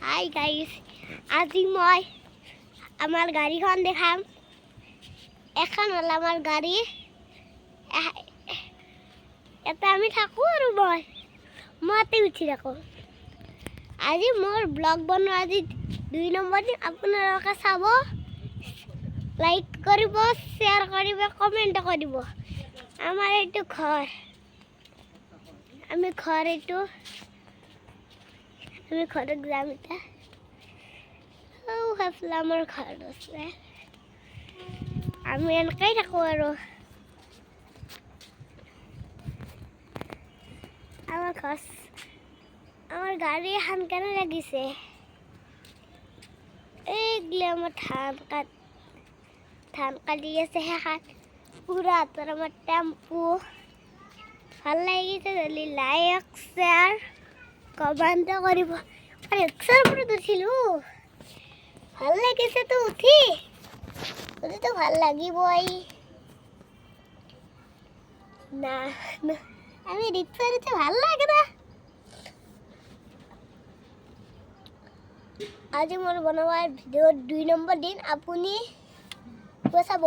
Hi guys, আজি মই আমাৰ গাড়ীখন দেখাম। এখন হ'ল আমাৰ গাড়ী, এটা আমি থাকোঁ আৰু মইতে উঠি থাকোঁ। আজি মোৰ ব্লগ বনোৱা আজি 2 নম্বৰ দিন। আপোনালোকে চাব, লাইক কৰিব, শ্বেয়াৰ কৰিব, কমেণ্ট কৰিব। আমাৰ এইটো ঘৰ, আমি ঘৰত যাম এতিয়া। সেইফালে আমাৰ ঘৰ আছে, আমি এনেকেই থাকোঁ আৰু। আমাৰ গাড়ী এখন কেনে লাগিছে? এইগিলা আমাৰ ধান কাটি আছে সেইখান পুৰা হাতৰ আমাৰ টেম্পু। ভাল লাগিছে যদি লাইক শ্বেয়াৰ কমেণ্ট কৰিব। ৰিক্সাৰ ওপৰত উঠিলোঁ, ভাল লাগিছেতো উঠি, উঠিতো ভাল লাগিবই না। আমি ৰিক্সাৰ উঠে ভাল লাগে না। আজি মোৰ বনোৱাৰ ভিডিঅ'ৰ 2 নম্বৰ দিন। আপুনি চাব।